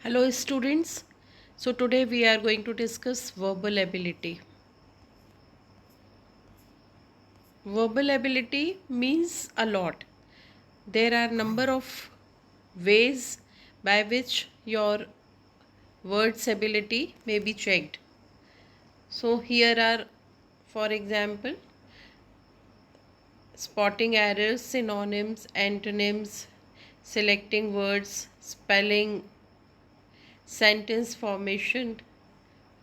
Hello students. So today we are going to discuss verbal ability. Verbal ability means a lot. There are number of ways by which your words ability may be checked. So here are, for example, spotting errors, synonyms, antonyms, selecting words, spelling, sentence formation,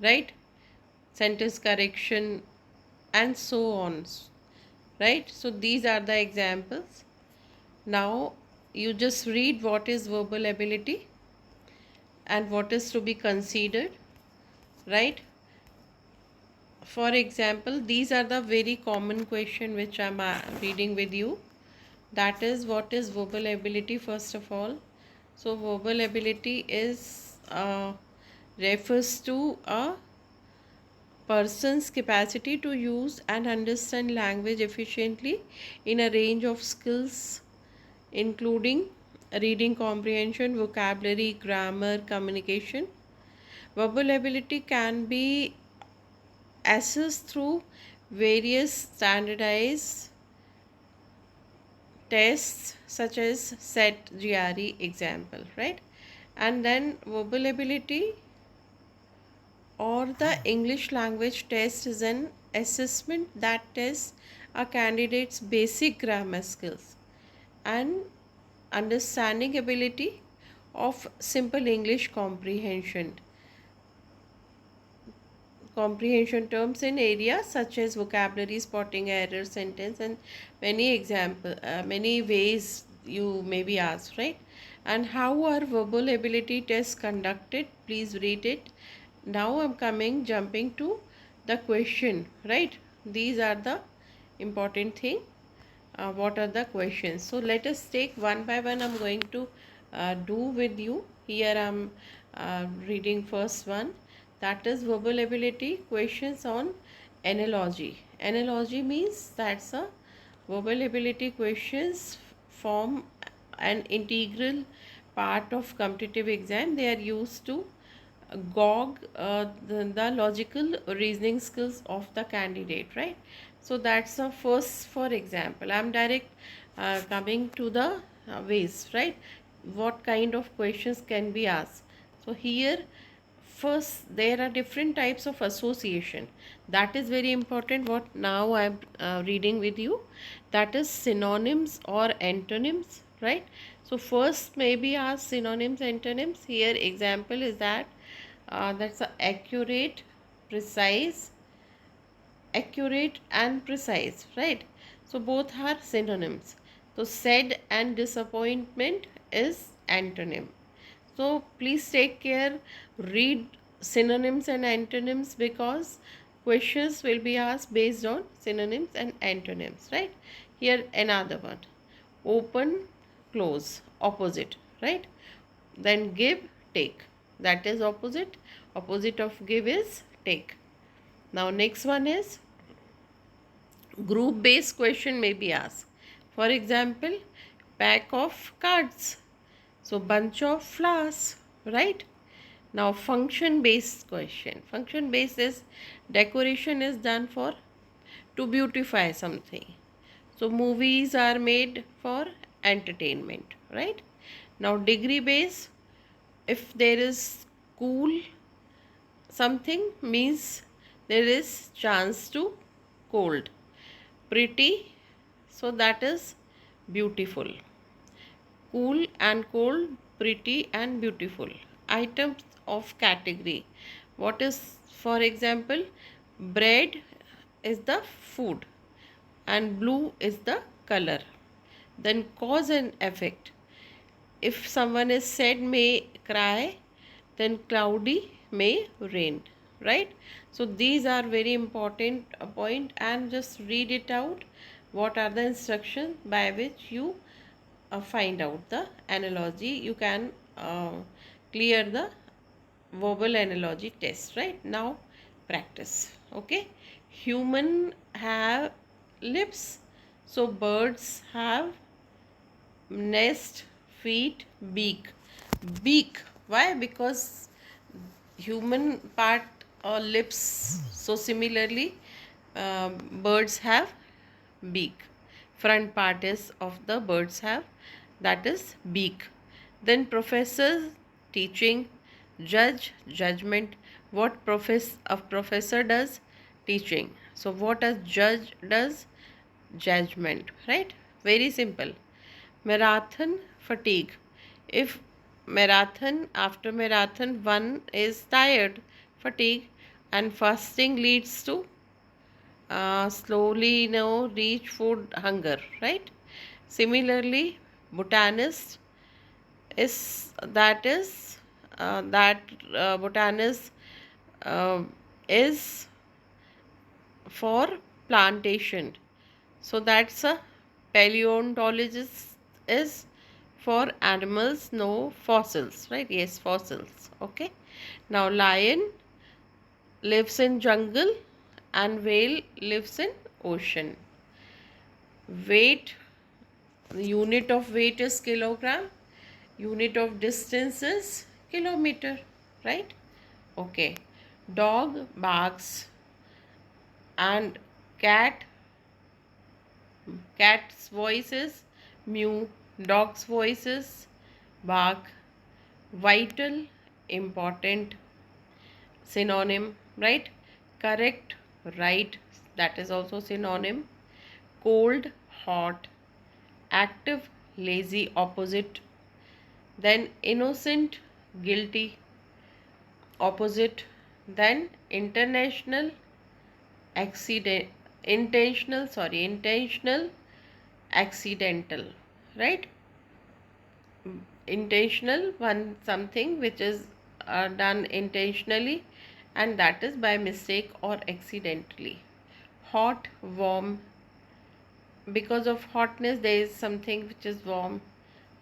right? Sentence correction, and so on, right? So these are the examples. Now you just read what is verbal ability and what is to be considered, right? For example, these are the very common question which I'm reading with you. That is, what is verbal ability first of all? So verbal ability is refers to a person's capacity to use and understand language efficiently in a range of skills including reading comprehension, vocabulary, grammar, communication. Verbal ability can be assessed through various standardized tests such as SET, GRE example, right? And then verbal ability or the English language test is an assessment that tests a candidate's basic grammar skills and understanding ability of simple English comprehension terms in areas such as vocabulary, spotting errors, sentence, and many ways you may be asked, right? And how are verbal ability tests conducted? Please read it. Now I'm jumping to the question, right? These are the important thing. What are the questions? So let us take one by one. I'm going to do with you. Here I'm reading first one, that is verbal ability questions on analogy. Analogy means that's a verbal ability questions form an integral part of competitive exam. They are used to gauge the logical reasoning skills of the candidate, right? So that's the first. For example, I'm direct coming to the ways, right? What kind of questions can be asked? So here, first, there are different types of association. That is very important. What now I'm reading with you, that is synonyms or antonyms, right? So first maybe ask synonyms, antonyms. Here example is that that's a precise accurate and precise, right? So both are synonyms. So sad and disappointment is antonym. So please take care, read synonyms and antonyms, because questions will be asked based on synonyms and antonyms, right? Here another one, open, close, opposite, right? Then give, take, that is opposite. Opposite of give is take. Now next one is group based question may be asked. For example, pack of cards, so bunch of flowers, right? Now function based question. Function based is decoration is done for to beautify something. So movies are made for entertainment, right? Now degree based, if there is cool something means there is chance to cold. Pretty, so that is beautiful. Cool and cold, pretty and beautiful. Items of category. What is, for example, bread is the food and blue is the color. Then cause and effect. If someone is sad may cry, then cloudy may rain, right? So these are very important point, and just read it out. What are the instructions by which you find out the analogy? You can clear the verbal analogy test, right? Now practice. Okay, human have lips, so birds have nest, feet, beak. Beak, Why? Because human part or lips, so similarly birds have beak. Front part is of the birds have, that is beak. Then professor, teaching. Judge, judgment. What a professor does? Teaching. So what a judge does? Judgment, right? Very simple. Marathon, fatigue. If marathon, after marathon one is tired, fatigue, and fasting leads to slowly reach food hunger, right? Similarly, botanist is that botanist uh, is for plantation. So that's a paleontologist is for animals, no fossils, right? Yes, fossils. Okay. Now lion lives in jungle and whale lives in ocean. Weight, the unit of weight is kilogram, unit of distance is kilometer, right? Okay. Dog barks and cat, cat's voice is mew, dog's voice is bark. Vital, important, synonym, right? Correct, right, that is also synonym. Cold, hot. Active, lazy, opposite. Then innocent, guilty, opposite. Then international, accident, intentional, accidental, right? Intentional, one something which is done intentionally, and that is by mistake or accidentally. Hot, warm, because of hotness there is something which is warm.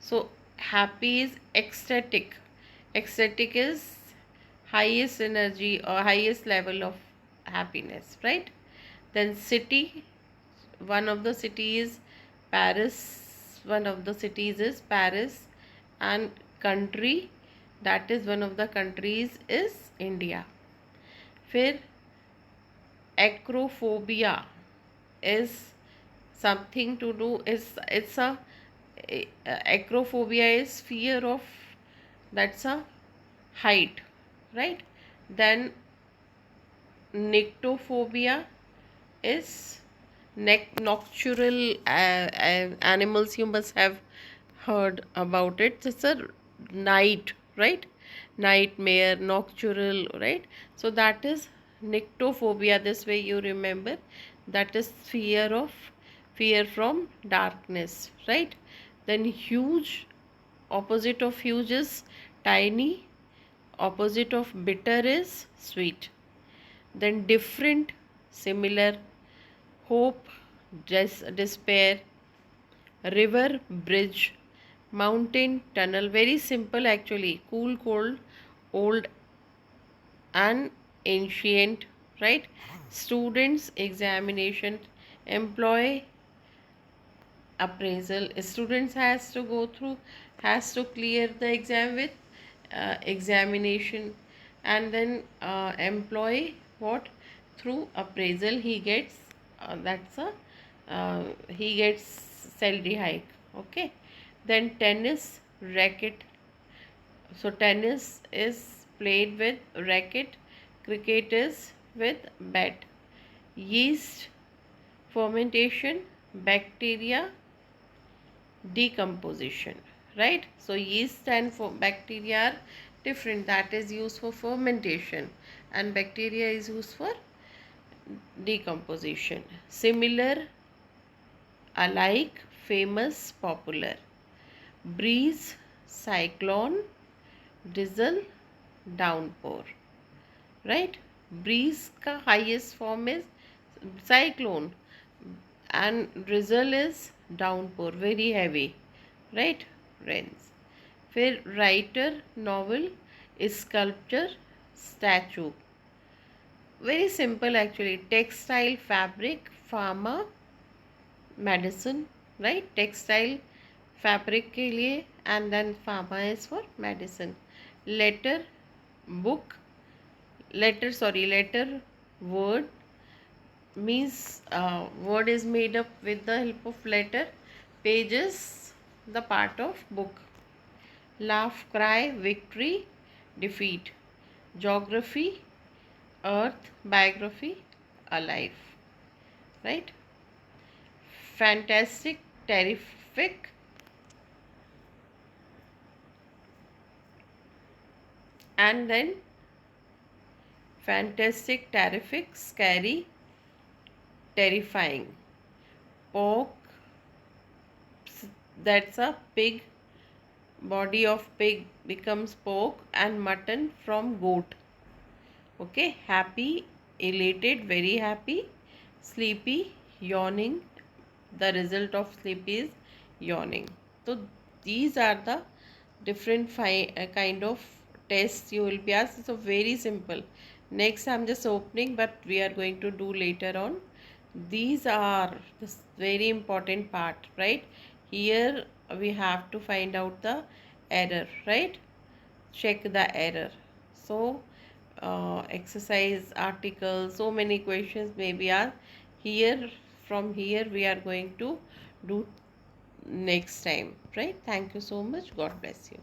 So happy is ecstatic. Ecstatic is highest energy or highest level of happiness, right? Then city, one of the cities Paris, one of the cities is Paris. And country, that is one of the countries is India. फिर acrophobia is something to do is it's a acrophobia is fear of, that's a height, right? Then nyctophobia is nocturnal animals, you must have heard about it. It's a night, right? Nightmare, nocturnal, right? So that is nyctophobia. This way you remember, that is fear from darkness, right? Then huge, opposite of huge is tiny, opposite of bitter is sweet. Then different, similar. Hope, despair. River, bridge. Mountain, tunnel. Very simple actually. Cool, cold, old and ancient, right? Students, examination. Employee, appraisal. Students has to clear the exam with examination. And then employee, what? Through appraisal he gets, that's a he gets salary hike. Okay. Then tennis, racket. So tennis is played with racket, cricket is with bat. Yeast, fermentation. Bacteria, decomposition, right? So yeast and for bacteria are different, that is used for fermentation, and bacteria is used for decomposition. Similar, alike, famous, popular. Breeze, cyclone. Drizzle, downpour, right? Breeze का highest form is cyclone, and drizzle is downpour, very heavy, right? Rains. फिर writer, novel, sculpture, statue. Very simple actually. Textile, fabric, pharma, medicine, right? Textile, fabric के लिए, and then pharma is for medicine. letter, book, letter, word means word is made up with the help of letter, pages the part of book, laugh, cry, victory, defeat, geography, earth, biography, alive, right? Fantastic, terrific, and then fantastic, terrific, scary, terrifying. Pork, that's a pig, body of pig becomes pork, and mutton from goat. Okay, happy, elated, very happy, sleepy, yawning. The result of sleep is yawning. So these are the different kind of tests you will be asked. So very simple. Next I'm just opening, but we are going to do later on. These are this very important part, right? Here we have to find out the error, right? Check the error. So exercise, articles, so many questions maybe are here. From here we are going to do next time, right? Thank you so much. God bless you.